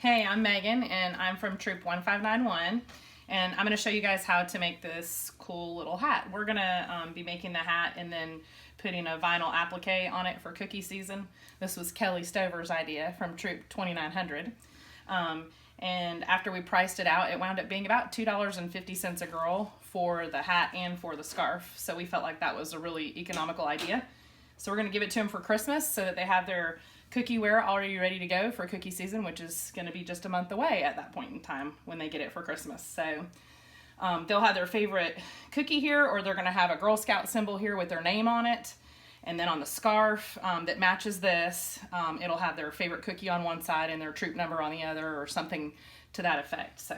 Hey, I'm Megan and I'm from Troop 1591 and I'm going to show you guys how to make this cool little hat. We're going to be making the hat and then putting a vinyl applique on it for cookie season. This was Kelly Stover's idea from Troop 2900. And after we priced it out, it wound up being about $2.50 a girl for the hat and for the scarf. So we felt like that was a really economical idea. So we're going to give it to them for Christmas so that they have their cookie ware already ready to go for cookie season, which is going to be just a month away at that point in time when they get it for Christmas. So they'll have their favorite cookie here, or they're going to have a Girl Scout symbol here with their name on it. And then on the scarf that matches this, it'll have their favorite cookie on one side and their troop number on the other, or something to that effect. So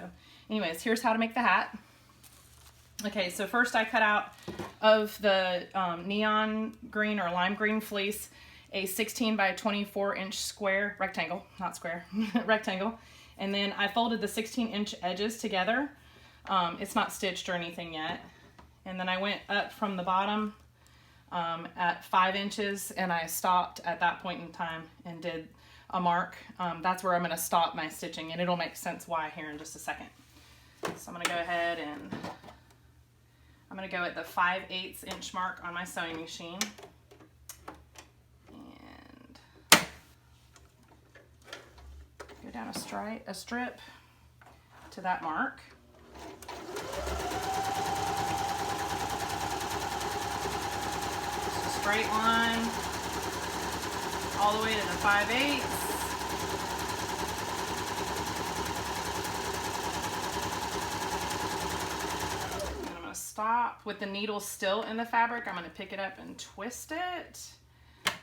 anyways, here's how to make the hat. Okay, so first I cut out of the neon green or lime green fleece a 16 by 24 inch square, rectangle, not square, rectangle. And then I folded the 16-inch edges together. It's not stitched or anything yet. And then I went up from the bottom at 5 inches, and I stopped at that point in time and did a mark. That's where I'm gonna stop my stitching, and it'll make sense why here in just a second. So I'm gonna go ahead and I'm gonna go at the 5/8 inch mark on my sewing machine. Go down a strip to that mark. Just a straight line all the way to the 5/8. And I'm going to stop with the needle still in the fabric. I'm going to pick it up and twist it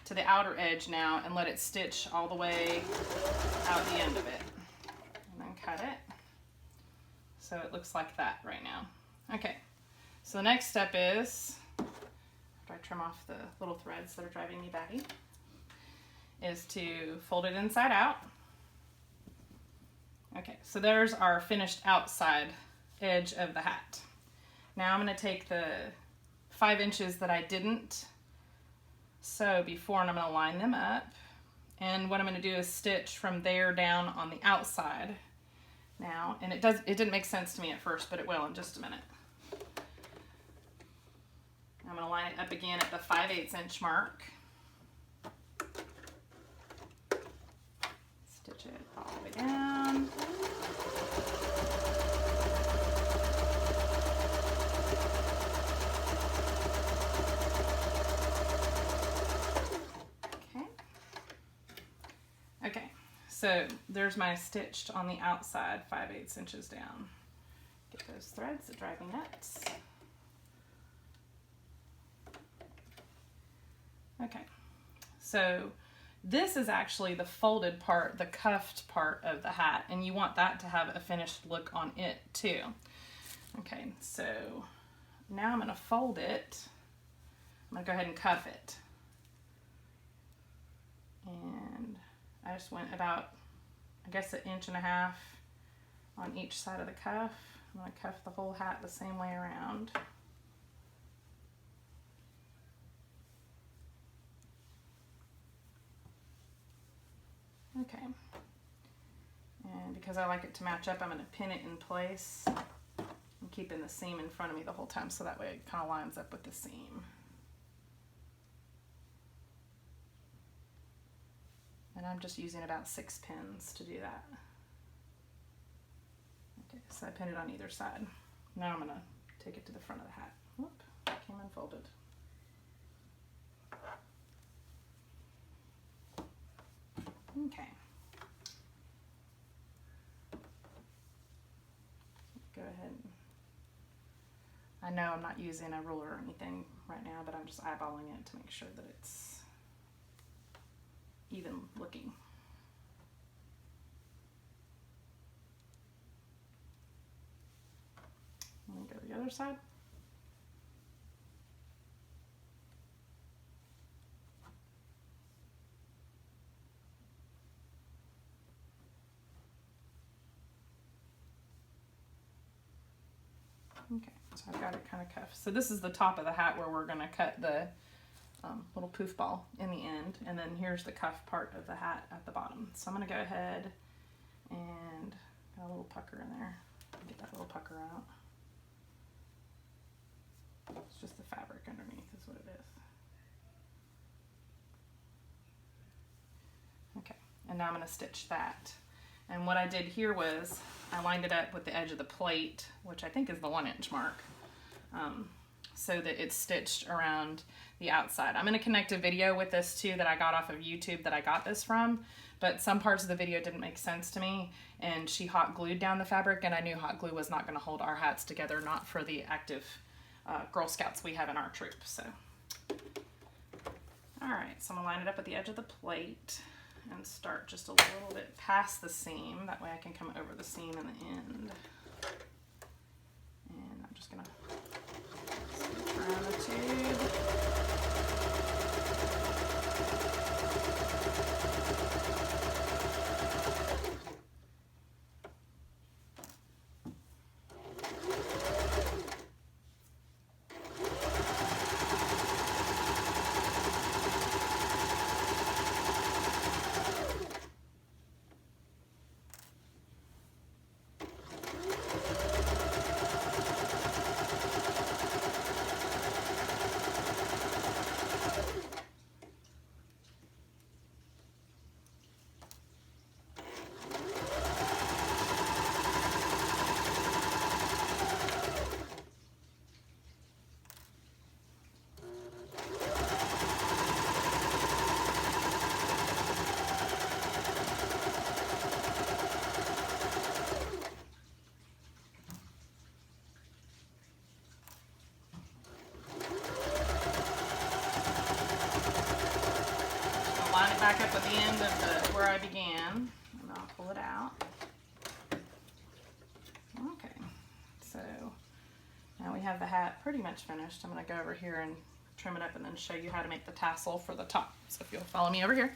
to the outer edge now and let it stitch all the way out the end of it, and then cut it so it looks like that right now. Okay, so the next step is, after I trim off the little threads that are driving me batty, is to fold it inside out. Okay, so there's our finished outside edge of the hat. Now I'm going to take the 5 inches that I didn't sew before, and I'm going to line them up. And what I'm going to do is stitch from there down on the outside now. And it didn't make sense to me at first, but it will in just a minute. I'm going to line it up again at the 5/8 inch mark. Stitch it all the way down. Okay, so there's my stitched on the outside 5/8 inches down. Get those threads that drive me nuts. Okay, so this is actually the folded part, the cuffed part of the hat, and you want that to have a finished look on it too. Okay, so now I'm going to fold it. I'm going to go ahead and cuff it. And I just went about, I guess, 1.5 inches on each side of the cuff. I'm going to cuff the whole hat the same way around. Okay. And because I like it to match up, I'm going to pin it in place. I'm keeping the seam in front of me the whole time, so that way it kind of lines up with the seam. And I'm just using about 6 pins to do that. Okay, so I pinned it on either side. Now I'm going to take it to the front of the hat. Whoop, came unfolded. Okay. Go ahead. I know I'm not using a ruler or anything right now, but I'm just eyeballing it to make sure that it's even looking. I'm going to go to the other side. Okay, so I've got it kind of cuffed. So this is the top of the hat where we're going to cut the little poof ball in the end, and then here's the cuff part of the hat at the bottom. So I'm going to go ahead And got a little pucker in there. Get that little pucker out. It's just the fabric underneath is what it is. Okay, and now I'm going to stitch that. And what I did here was I lined it up with the edge of the plate, which I think is the 1-inch mark, so that it's stitched around the outside. I'm going to connect a video with this too that I got off of YouTube that I got this from, but some parts of the video didn't make sense to me, and she hot glued down the fabric, and I knew hot glue was not going to hold our hats together, not for the active Girl Scouts we have in our troop. So, all right, so I'm going to line it up at the edge of the plate and start just a little bit past the seam. That way I can come over the seam in the end. And I'm just going to switch around the tube. Line it back up at the end of where I began, and I'll pull it out. Okay, so now we have the hat pretty much finished. I'm going to go over here and trim it up and then show you how to make the tassel for the top. So if you'll follow me over here.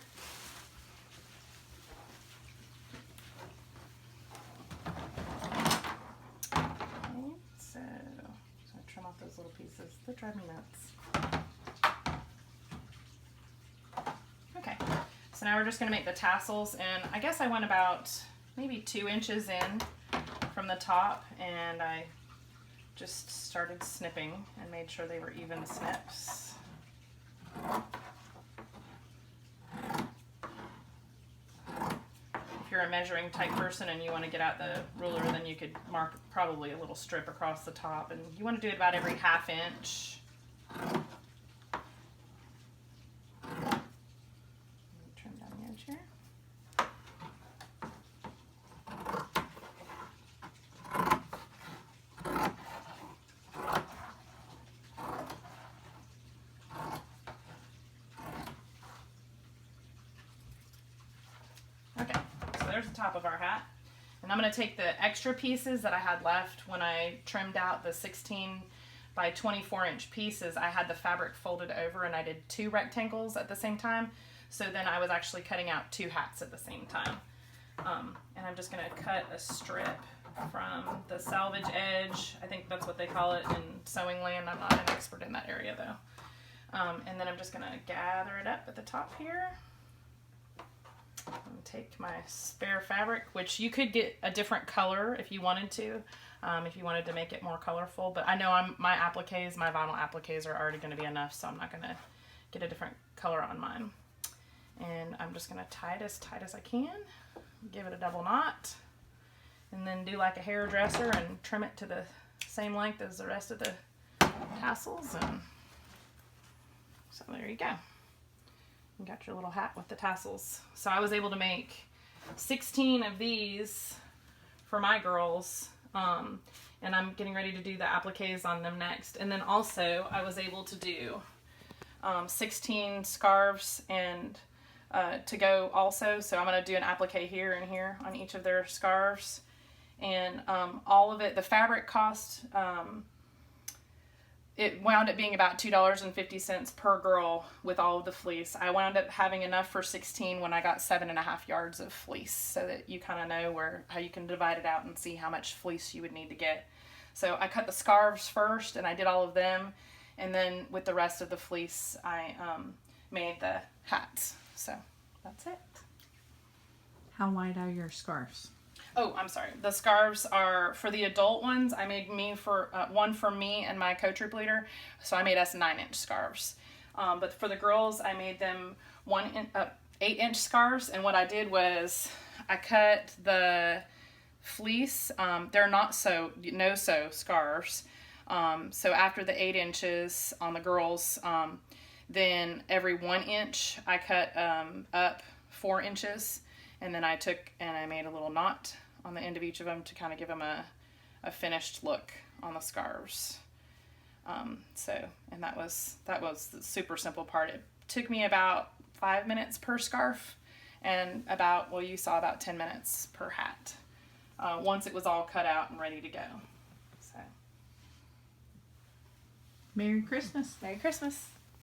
Okay, so I trim off those little pieces that drive me nuts. Okay, so now we're just going to make the tassels, and I guess I went about maybe 2 inches in from the top, and I just started snipping and made sure they were even snips. If you're a measuring type person and you want to get out the ruler, then you could mark probably a little strip across the top, and you want to do it about every 1/2 inch. Trim down the edge here. Okay, so there's the top of our hat. And I'm going to take the extra pieces that I had left when I trimmed out the 16 by 24 inch pieces. I had the fabric folded over and I did 2 rectangles at the same time. So then I was actually cutting out 2 hats at the same time. And I'm just going to cut a strip from the salvage edge. I think that's what they call it in sewing land. I'm not an expert in that area though. And then I'm just going to gather it up at the top here. And take my spare fabric, which you could get a different color if you wanted to, if you wanted to make it more colorful. But I know my appliques, my vinyl appliques are already going to be enough, so I'm not going to get a different color on mine. And I'm just going to tie it as tight as I can, give it a double knot, and then do like a hairdresser and trim it to the same length as the rest of the tassels. And so there you go. You got your little hat with the tassels. So I was able to make 16 of these for my girls, and I'm getting ready to do the appliques on them next. And then also I was able to do 16 scarves and to go also. So I'm going to do an applique here and here on each of their scarves. And all of it, the fabric cost, it wound up being about $2.50 per girl with all of the fleece. I wound up having enough for 16 when I got 7.5 yards of fleece, so that you kind of know how you can divide it out and see how much fleece you would need to get. So I cut the scarves first and I did all of them, and then with the rest of the fleece I made the hats. So that's it. How wide are your scarves? Oh, I'm sorry. The scarves are for the adult ones. I made one for me and my co-troop leader. So I made us 9-inch scarves. But for the girls, I made them 8-inch scarves. And what I did was I cut the fleece. They're not no-sew scarves. So after the 8 inches on the girls, then every 1 inch I cut up 4 inches. And then I took and I made a little knot on the end of each of them to kind of give them a finished look on the scarves. And that was the super simple part. It took me about 5 minutes per scarf and you saw about 10 minutes per hat. Once it was all cut out and ready to go. So. Merry Christmas. Merry Christmas.